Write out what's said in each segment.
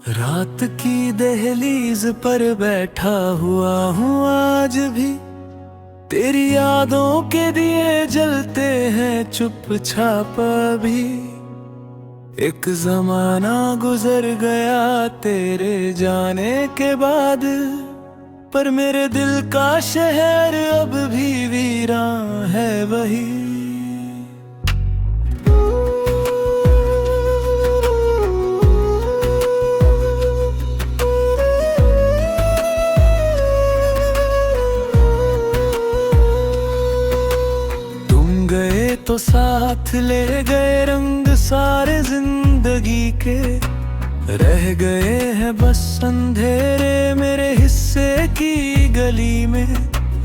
रात की दहलीज पर बैठा हुआ हूँ आज भी, तेरी यादों के दिए जलते हैं चुपचाप भी। एक जमाना गुजर गया तेरे जाने के बाद, पर मेरे दिल का शहर अब भी वीरान है वही। तो साथ ले गए रंग सारे जिंदगी के, रह गए हैं बस अंधेरे मेरे हिस्से की गली में।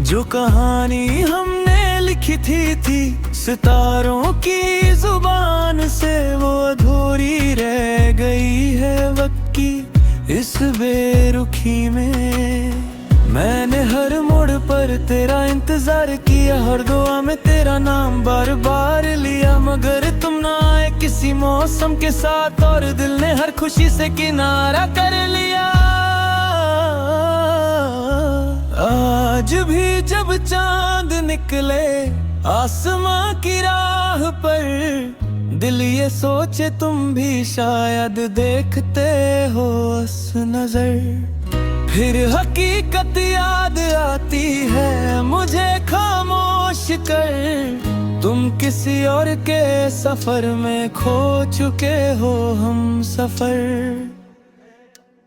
जो कहानी हमने लिखी थी सितारों की जुबान से, वो अधूरी रह गई है वक्त की इस बेरुखी में। मैंने हर मोड़ पर तेरा इंतजार किया, हर दुआ में तेरा नाम बार बार लिया, मगर तुम ना आए किसी मौसम के साथ, और दिल ने हर खुशी से किनारा कर लिया। आज भी जब चांद निकले आसमां की राह पर, दिल ये सोचे तुम भी शायद देखते हो उस नजर। फिर हकीकत याद आती है मुझे खामोश कर, तुम किसी और के सफर में खो चुके हो हम सफर।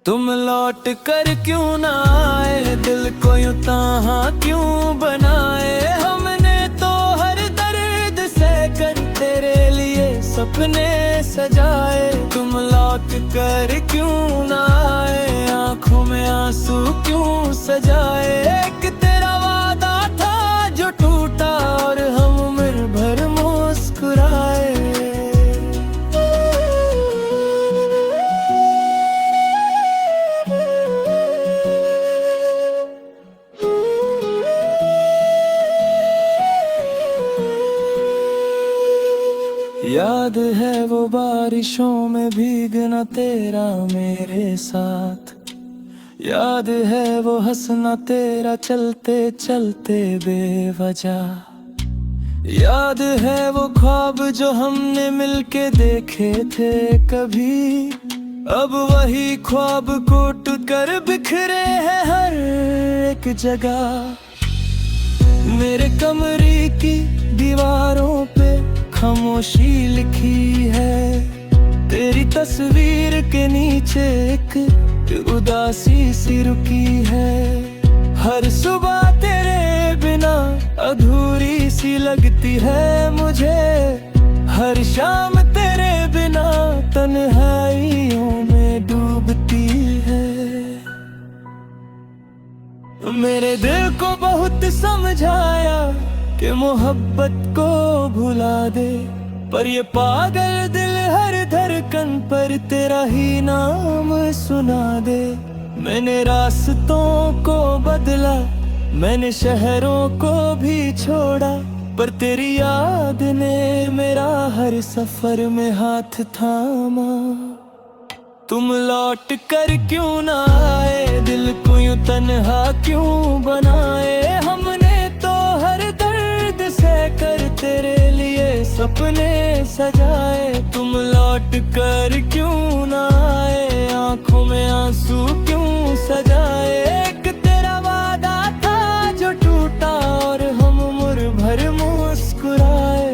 तुम लौट कर क्यों ना आए, दिल को यूं तन्हा क्यों बनाए। हमने तो हर दर्द सहकर तेरे लिए सपने सजाए। तुम लौट कर क्यों ना आए, आँखों में आंसू क्यों सजाए। एक तेरा वादा था जो टूटा, और हम उम्र भर मुस्कुराए। याद है वो बारिशों में भीगना तेरा मेरे साथ, याद है वो हंसना तेरा चलते चलते बेवजह, याद है वो ख्वाब जो हमने मिलके देखे थे कभी। अब वही ख्वाब टूट कर बिखरे हैं हर एक जगह। मेरे कमरे की दीवारों पे खामोशी लिखी है, तेरी तस्वीर के नीचे एक उदासी सी रुकी है। हर सुबह तेरे बिना अधूरी सी लगती है मुझे, हर शाम तेरे बिना तन्हाइयों में डूबती है। मेरे दिल को बहुत समझाया कि मोहब्बत को भुला दे, पर ये पागल दिल हर धड़कन पर तेरा ही नाम सुना दे। मैंने रास्तों को बदला, मैंने शहरों को भी छोड़ा, पर तेरी याद ने मेरा हर सफर में हाथ थामा। तुम लौट कर क्यों ना आए, दिल को यूं तन्हा क्यों बनाए। हमने तो हर दर्द सहकर तेरे लिए सपने सजाए। तुम लौट कर क्यों ना आए, आँखों में आंसू क्यों सजाए। एक तेरा वादा था जो टूटा, और हम उम्र भर मुस्कुराए।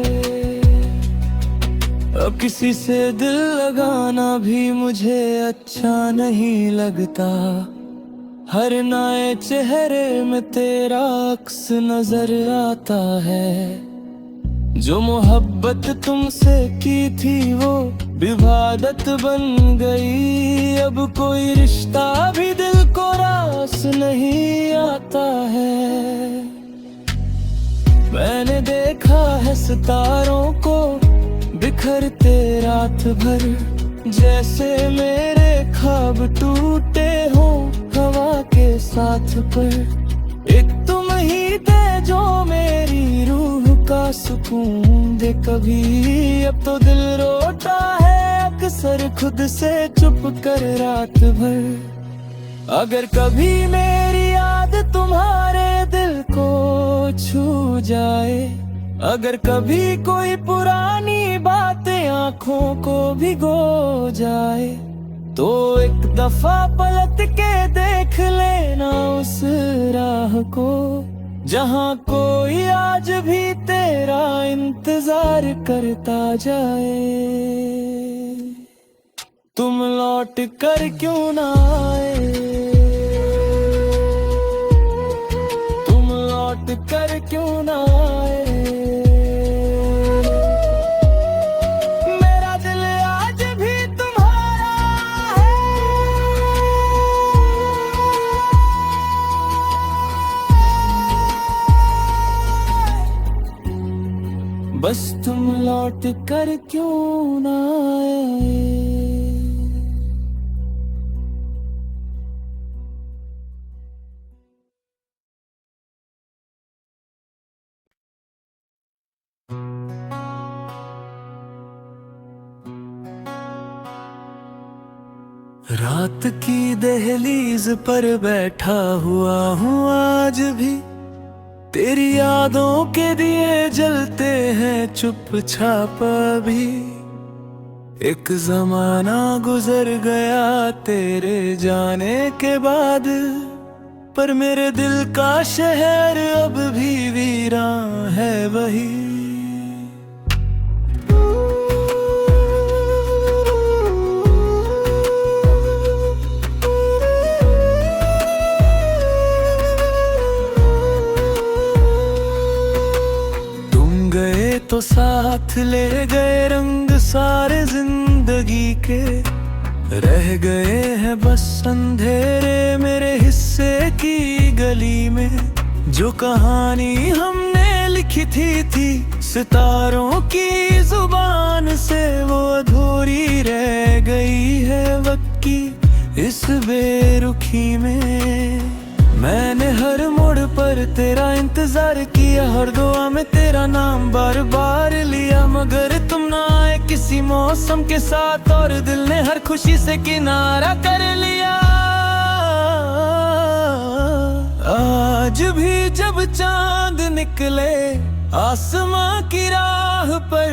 अब किसी से दिल लगाना भी मुझे अच्छा नहीं लगता, हर नए चेहरे में तेरा अक्स नजर आता है। जो मोहब्बत तुमसे की थी वो विवादत बन गई, अब कोई रिश्ता भी दिल को रास नहीं आता है। मैंने देखा है सितारों को बिखरते रात भर, जैसे मेरे ख्वाब टूटे हो हवा के साथ पर। एक तुम ही थे जो मेरी रूह का सुकून दे कभी, अब तो दिल रोता है अक्सर खुद से चुप कर रात भर। अगर कभी मेरी याद तुम्हारे दिल को छू जाए, अगर कभी कोई पुरानी बातें आंखों को भिगो जाए, तो एक दफा पलट के देख लेना उस राह को, जहां कोई आज भी तेरा इंतजार करता जाए। तुम लौट कर क्यों ना आए, तुम लौट कर क्यों ना आए। मेरा दिल आज भी तुम्हारा है, बस तुम लौट कर क्यों ना आए। रात की दहलीज पर बैठा हुआ हूँ आज भी, तेरी यादों के दिए जलते हैं चुपचाप भी। एक जमाना गुजर गया तेरे जाने के बाद, पर मेरे दिल का शहर अब भी वीरान है वही। तो साथ ले गए रंग सारे जिंदगी के, रह गए हैं बस अंधेरे मेरे हिस्से की गली में। जो कहानी हमने लिखी थी सितारों की जुबान से, वो अधूरी रह गई है वक्त की इस बेरुखी में। मैंने हर मोड़ पर तेरा इंतजार किया, हर दुआ में तेरा नाम बार बार लिया, मगर तुम ना आए किसी मौसम के साथ, और दिल ने हर खुशी से किनारा कर लिया। आज भी जब चांद निकले आसमां की राह पर,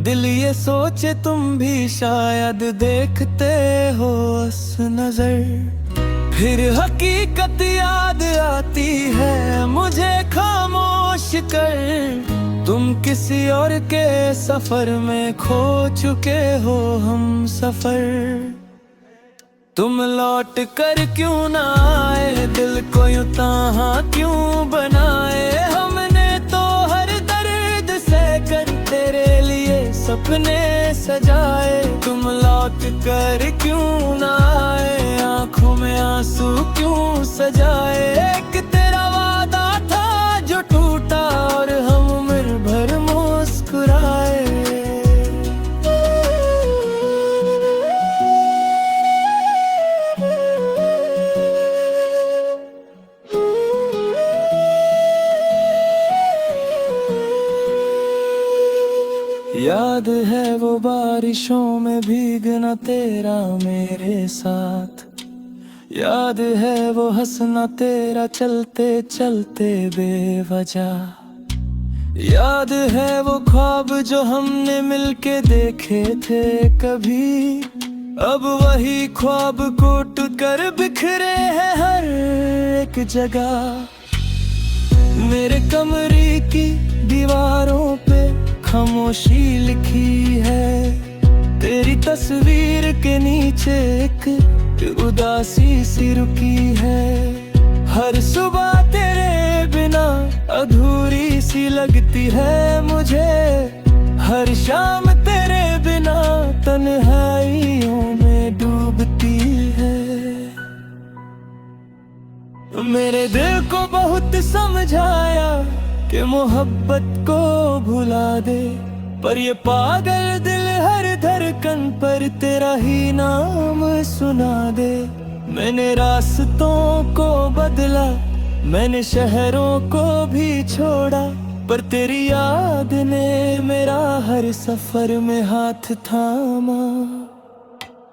दिल ये सोचे तुम भी शायद देखते हो उस नजर। फिर हकीकत याद आती है मुझे खामोश कर, तुम किसी और के सफर में खो चुके हो हम सफर। तुम लौट कर क्यों ना आए, दिल को यूं तन्हा क्यों बनाए। हमने तो हर दर्द सहकर तेरे लिए सपने सजाए। तुम लौट कर क्यों ना आए, आंखों में आंसू क्यों सजाए। एक तेरा वादा था जो टूटा, और हम उम्र भर मुस्कुराए। याद है वो बारिशों में भीगना तेरा मेरे साथ, याद है वो हंसना तेरा चलते चलते बेवजह, याद है वो ख्वाब जो हमने मिलके देखे थे कभी। अब वही ख्वाब टूट कर बिखरे हैं हर एक जगह। मेरे कमरे की दीवारों पे खामोशी लिखी है, तेरी तस्वीर के नीचे एक उदासी सी रुकी है। हर सुबह तेरे बिना अधूरी सी लगती है मुझे, हर शाम तेरे बिना तन्हाइयों में डूबती है। मेरे दिल को बहुत समझाया कि मोहब्बत को भुला दे, पर ये पागल दिल हर धड़कन पर तेरा ही नाम सुना दे। मैंने रास्तों को बदला, मैंने शहरों को भी छोड़ा, पर तेरी याद ने मेरा हर सफर में हाथ थामा।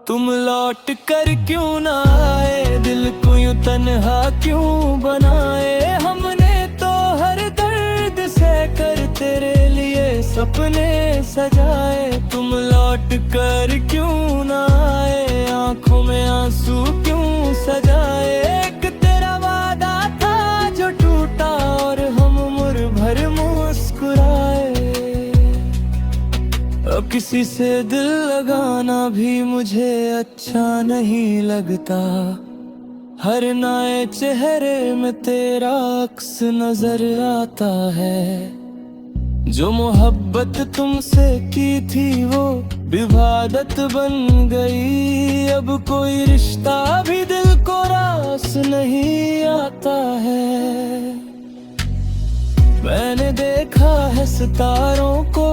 तुम लौट कर क्यों ना आए, दिल को यूं तन्हा क्यों बनाए। हमने तो हर दर्द सह कर तेरे लिए सपने सजाए। तुम लौट कर क्यों ना आए, आंखों में आंसू क्यों सजाए। एक तेरा वादा था जो टूटा और हम उम्र भर मुस्कुराए। अब किसी से दिल लगाना भी मुझे अच्छा नहीं लगता। हर नए चेहरे में तेरा अक्स नजर आता है। जो मोहब्बत तुमसे की थी वो विवादत बन गई। अब कोई रिश्ता भी दिल को रास नहीं आता है। मैंने देखा है सितारों को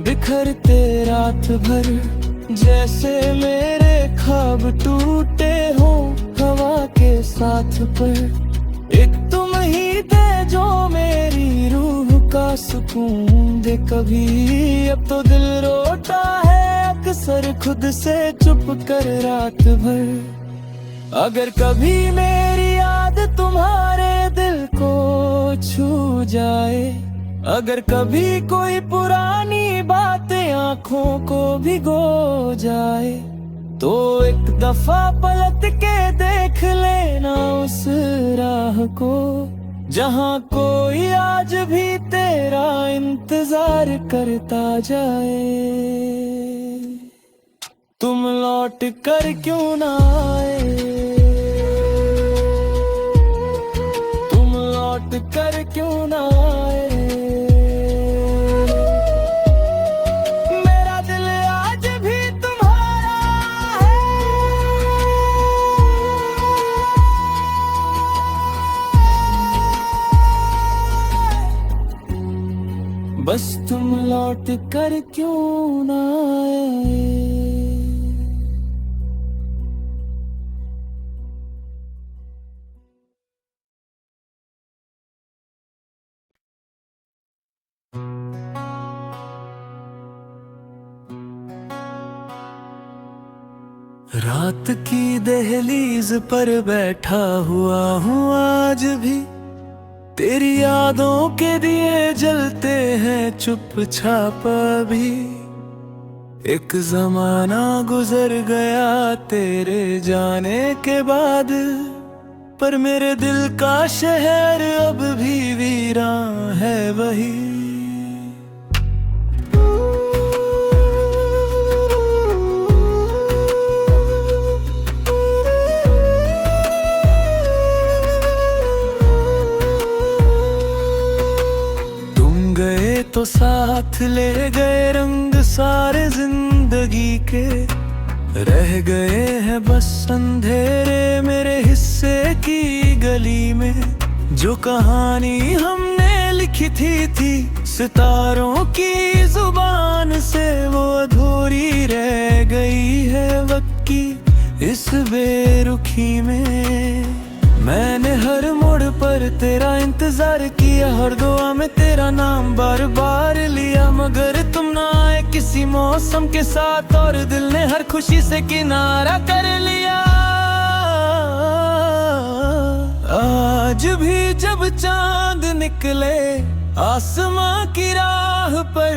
बिखरते रात भर, जैसे मेरे ख्वाब टूटे हो हवा के साथ पर। एक तुम ही थे जो मेरी रूह का सुकून दे कभी। अब तो दिल रोता है अक्सर खुद से चुप कर रात भर। अगर कभी मेरी याद तुम्हारे दिल को छू जाए, अगर कभी कोई पुरानी बातें आंखों को भिगो जाए, तो एक दफा पलट के देख लेना उस राह को, जहां कोई आज भी तेरा इंतजार करता जाए। तुम लौट कर क्यों ना आए, तुम लौट कर क्यों ना आए। मेरा दिल आज भी तुम्हारा है। बस तुम लौट कर क्यों ना आए। रात की दहलीज पर बैठा हुआ हूँ आज भी, तेरी यादों के दिए जलते हैं चुपचाप भी। एक जमाना गुजर गया तेरे जाने के बाद, पर मेरे दिल का शहर अब भी वीरान है वही। तो साथ ले गए रंग सारे जिंदगी के, रह गए हैं बस अंधेरे मेरे हिस्से की गली में। जो कहानी हमने लिखी थी सितारों की जुबान से, वो अधूरी रह गई है वक्त की इस बेरुखी में। मैंने हर मोड़ पर तेरा इंतजार किया, हर दुआ में तेरा नाम बार बार लिया, मगर तुम ना आए किसी मौसम के साथ, और दिल ने हर खुशी से किनारा कर लिया। आज भी जब चांद निकले आसमां की राह पर,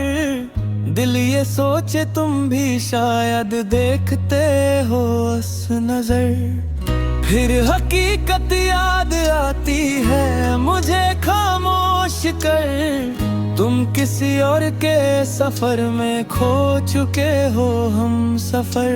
दिल ये सोचे तुम भी शायद देखते हो उस नजर। फिर हकीकत याद आती है मुझे खामोश कर, तुम किसी और के सफर में खो चुके हो हम सफर।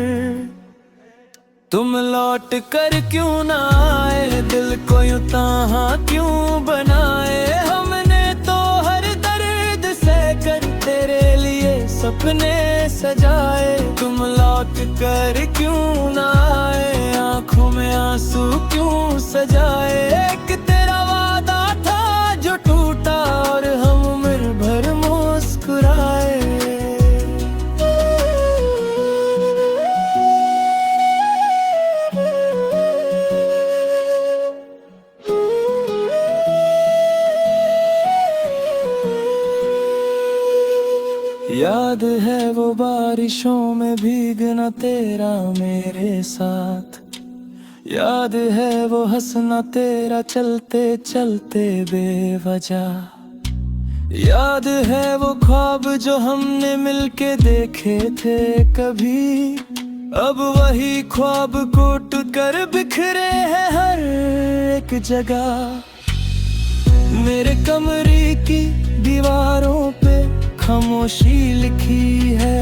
तुम लौट कर क्यों ना आए, दिल को यूं तन्हा क्यों बनाए। हमने तो हर दर्द सह कर तेरे लिए सपने सजाए। तुम लौट कर क्यों ना आए, आंखों में आंसू क्यों सजाए। एक तेरा वादा था जो टूटा और हम उम्र भर मुस्कुराए। याद है वो बारिशों में भीगना तेरा मेरे साथ, याद है वो हंसना तेरा चलते चलते बेवजह, याद है वो ख्वाब जो हमने मिलके देखे थे कभी, अब वही ख्वाब टूट कर बिखरे हैं हर एक जगह। मेरे कमरे की दीवारों पे खामोशी लिखी है,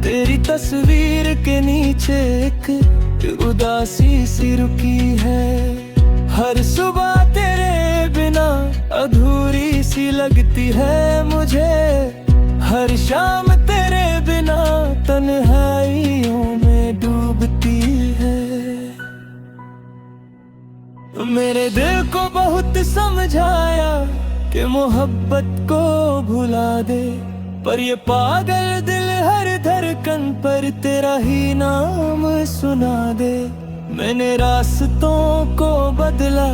तेरी तस्वीर के नीचे एक उदासी सी रुकी है। हर सुबह तेरे बिना अधूरी सी लगती है मुझे, हर शाम तेरे बिना तन्हाइयों में डूबती है। मेरे दिल को बहुत समझाया कि मोहब्बत को भुला दे, पर ये पागल दिल हर धड़कन पर तेरा ही नाम सुना दे। मैंने रास्तों को बदला,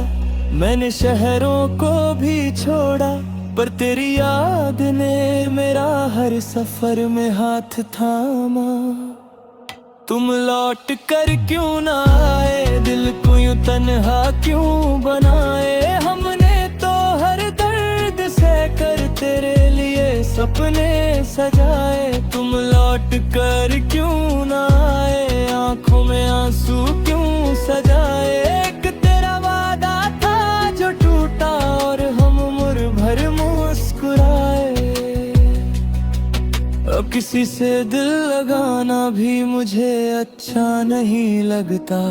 मैंने शहरों को भी छोड़ा, पर तेरी याद ने मेरा हर सफर में हाथ थामा। तुम लौट कर क्यों ना आए, दिल को यूं तन्हा क्यों बनाए। हमने तो हर दर्द सह कर तेरे लिए सपने सजाए। तुम लौट कर क्यों ना आए, आंखों में आंसू क्यों सजाए। एक तेरा वादा था जो टूटा और हम उम्र भर मुस्कुराए। अब किसी से दिल लगाना भी मुझे अच्छा नहीं लगता,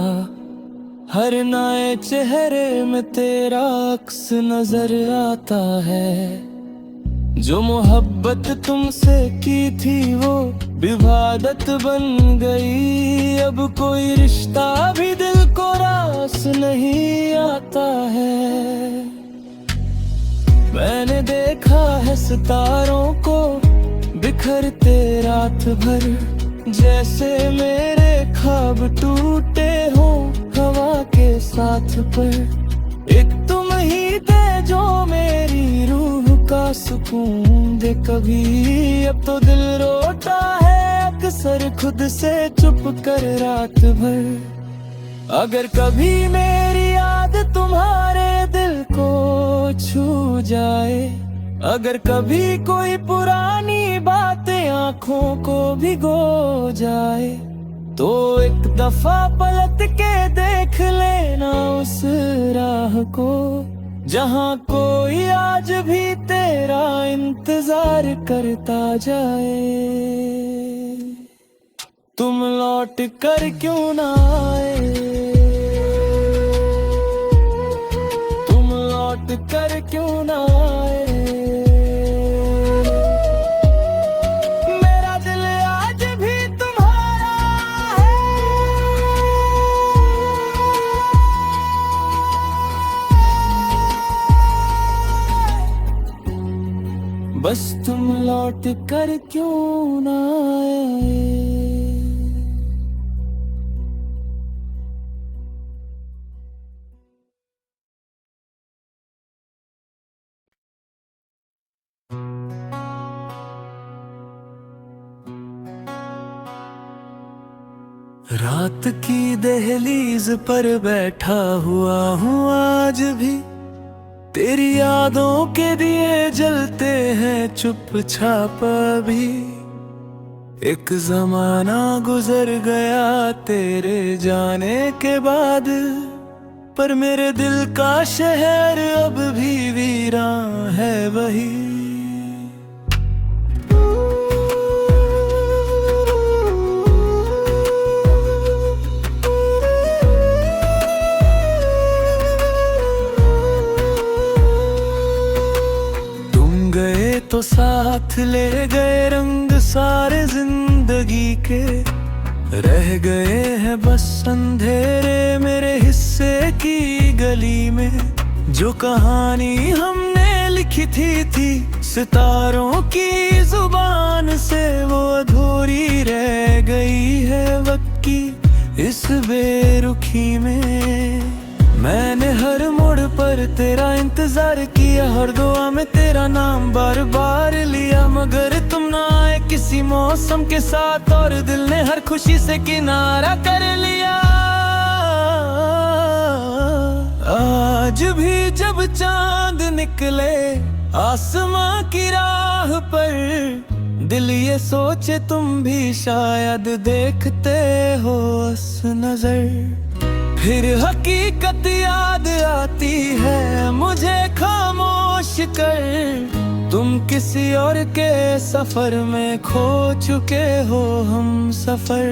हर नए चेहरे में तेरा अक्स नजर आता है। जो मोहब्बत तुमसे की थी वो विवादत बन गई, अब कोई रिश्ता भी दिल को रास नहीं आता है। मैंने देखा है सितारों को बिखरते रात भर, जैसे मेरे ख्वाब टूटे हो हवा के साथ पर। एक तुम ही थे जो मेरी रूह का सुकून दे कभी, अब तो दिल रोता है अक्सर खुद से चुप कर रात भर। अगर कभी मेरी याद तुम्हारे दिल को छू जाए, अगर कभी कोई पुरानी बातें आंखों को भिगो जाए, तो एक दफा पलट के देख लेना उस राह को, जहां कोई आज भी तेरा इंतजार करता जाए। तुम लौट कर क्यों ना आए, तुम लौट कर क्यों ना आए। बस तुम लौट कर क्यों ना आए। रात की दहलीज पर बैठा हुआ हूँ आज भी, तेरी यादों के दिए जलते हैं चुपचाप भी। एक जमाना गुजर गया तेरे जाने के बाद, पर मेरे दिल का शहर अब भी वीरान है वही। तो साथ ले गए रंग सारे जिंदगी के, रह गए हैं बस अंधेरे मेरे हिस्से की गली में। जो कहानी हमने लिखी थी सितारों की जुबान से, वो अधूरी रह गई है वक्त की इस बेरुखी में। मैंने हर मोड़ पर तेरा इंतजार किया, हर दुआ में तेरा नाम बार बार लिया, मगर तुम ना आए किसी मौसम के साथ, और दिल ने हर खुशी से किनारा कर लिया। आज भी जब चांद निकले आसमां की राह पर, दिल ये सोचे तुम भी शायद देखते हो उस नजर। फिर हकीकत याद आती है मुझे खामोश कर, तुम किसी और के सफर में खो चुके हो हम सफर।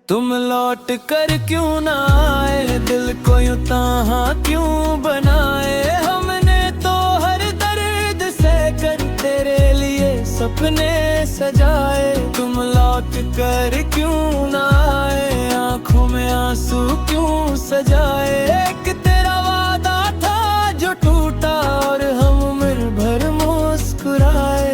तुम लौट कर क्यों ना आए, दिल को यूं तन्हा क्यों बनाए। हमने तो हर दर्द सहकर तेरे लिए सपने सजाए। तुम लौट कर क्यों ना आए, आंखों में आंसू क्यों सजाए। एक तेरा वादा था जो टूटा, और हम उम्र भर मुस्कुराए।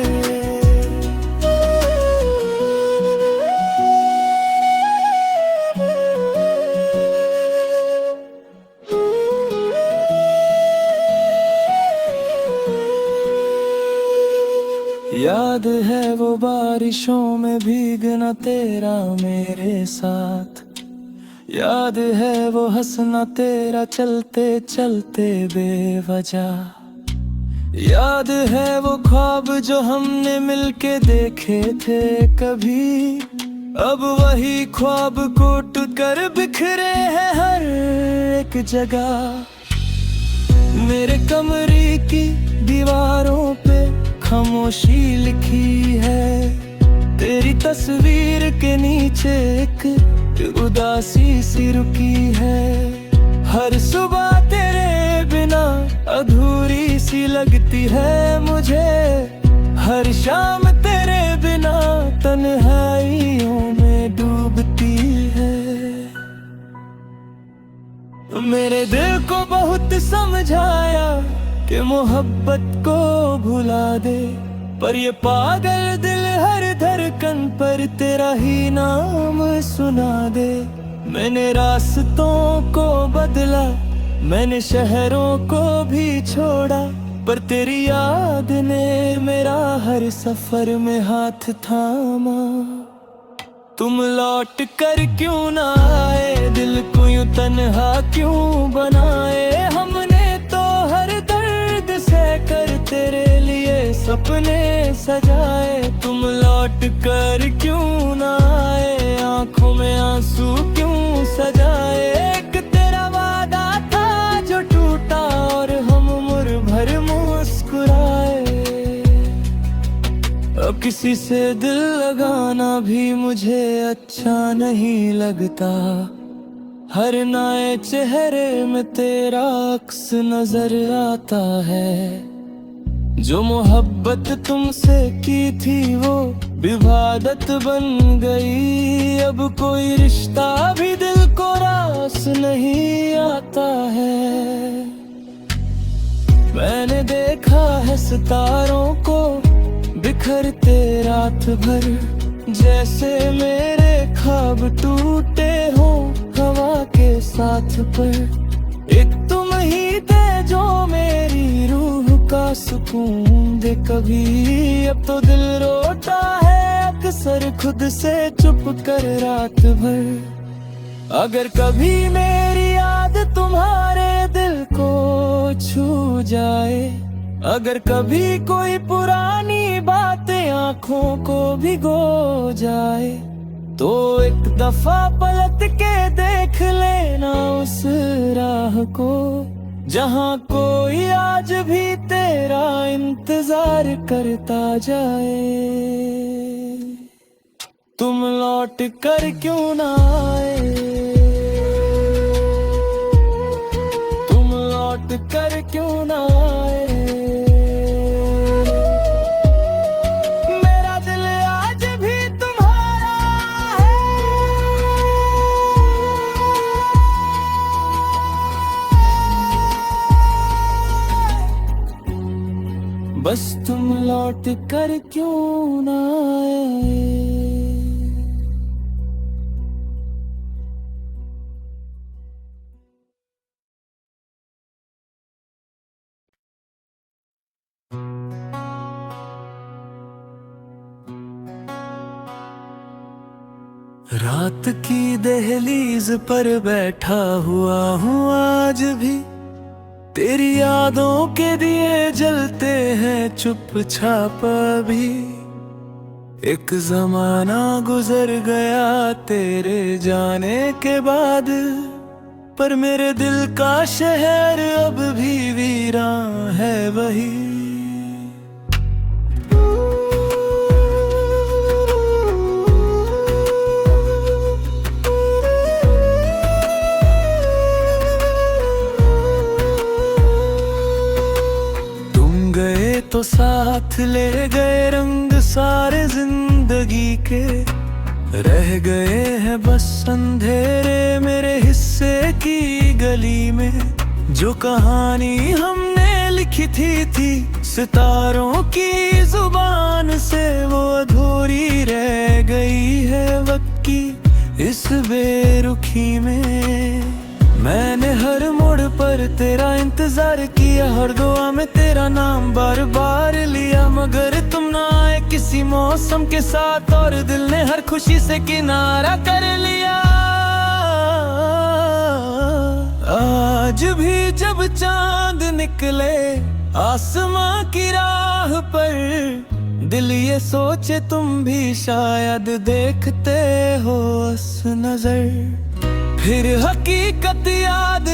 याद है वो बारिशों में भीगना तेरा मेरे साथ, याद है वो हंसना तेरा चलते चलते बेवजह। याद है वो ख्वाब जो हमने मिलके देखे थे कभी, अब वही ख्वाब को टूट कर बिखरे हैं हर एक जगह। मेरे कमरे की दीवारों पे खामोशी लिखी है, तेरी तस्वीर के नीचे एक उदासी सी रुकी है। हर सुबह तेरे बिना अधूरी सी लगती है मुझे, हर शाम तेरे बिना तन्हाइयों में डूबती है। मेरे दिल को बहुत समझाया कि मोहब्बत को भुला दे, पर ये पागल दिल हर धड़कन पर तेरा ही नाम सुना दे। मैंने रास्तों को बदला, मैंने शहरों को भी छोड़ा, पर तेरी याद ने मेरा हर सफर में हाथ थामा। तुम लौट कर क्यों ना आए, दिल को यूं तन्हा क्यों बनाए। हमने तो हर दर्द सहकर तेरे लिए सपने सजाए। तुम लौट कर क्यों ना आए, आंखों में आंसू क्यों सजाए। एक तेरा वादा था जो टूटा, और हम उम्र भर मुस्कुराए। अब किसी से दिल लगाना भी मुझे अच्छा नहीं लगता, हर नए चेहरे में तेरा अक्स नजर आता है। जो मोहब्बत तुमसे की थी वो विवादत बन गई, अब कोई रिश्ता भी दिल को रास नहीं आता है। मैंने देखा है सितारों को बिखरते रात भर, जैसे मेरे ख्वाब टूटे हो हवा के साथ पर। एक तुम ही थे जो मेरी रूह का सुकून दे कभी, अब तो दिल रोता है अक्सर खुद से चुप कर रात भर। अगर कभी मेरी याद तुम्हारे दिल को छू जाए, अगर कभी कोई पुरानी बातें आंखों को भिगो जाए, तो एक दफा पलट के देख लेना उस राह को, जहां कोई आज भी तेरा इंतजार करता जाए। तुम लौट कर क्यों ना आए, तुम लौट कर क्यों ना आए। बस तुम लौट कर क्यों ना आए। रात की दहलीज पर बैठा हुआ हूँ आज भी, तेरी यादों के दिए जलते हैं चुपचाप भी। एक जमाना गुजर गया तेरे जाने के बाद, पर मेरे दिल का शहर अब भी वीरान है वही। गए तो साथ ले गए रंग सारे जिंदगी के, रह गए हैं बस अंधेरे मेरे हिस्से की गली में। जो कहानी हमने लिखी थी सितारों की जुबान से, वो अधूरी रह गई है वक्त की इस बेरुखी में। मैंने हर मोड़ पर तेरा इंतजार किया, हर दुआ में तेरा नाम बार बार लिया, मगर तुम ना आए किसी मौसम के साथ, और दिल ने हर खुशी से किनारा कर लिया। आज भी जब चांद निकले आसमां की राह पर, दिल ये सोचे तुम भी शायद देखते हो उस नजर। फिर हकीकत याद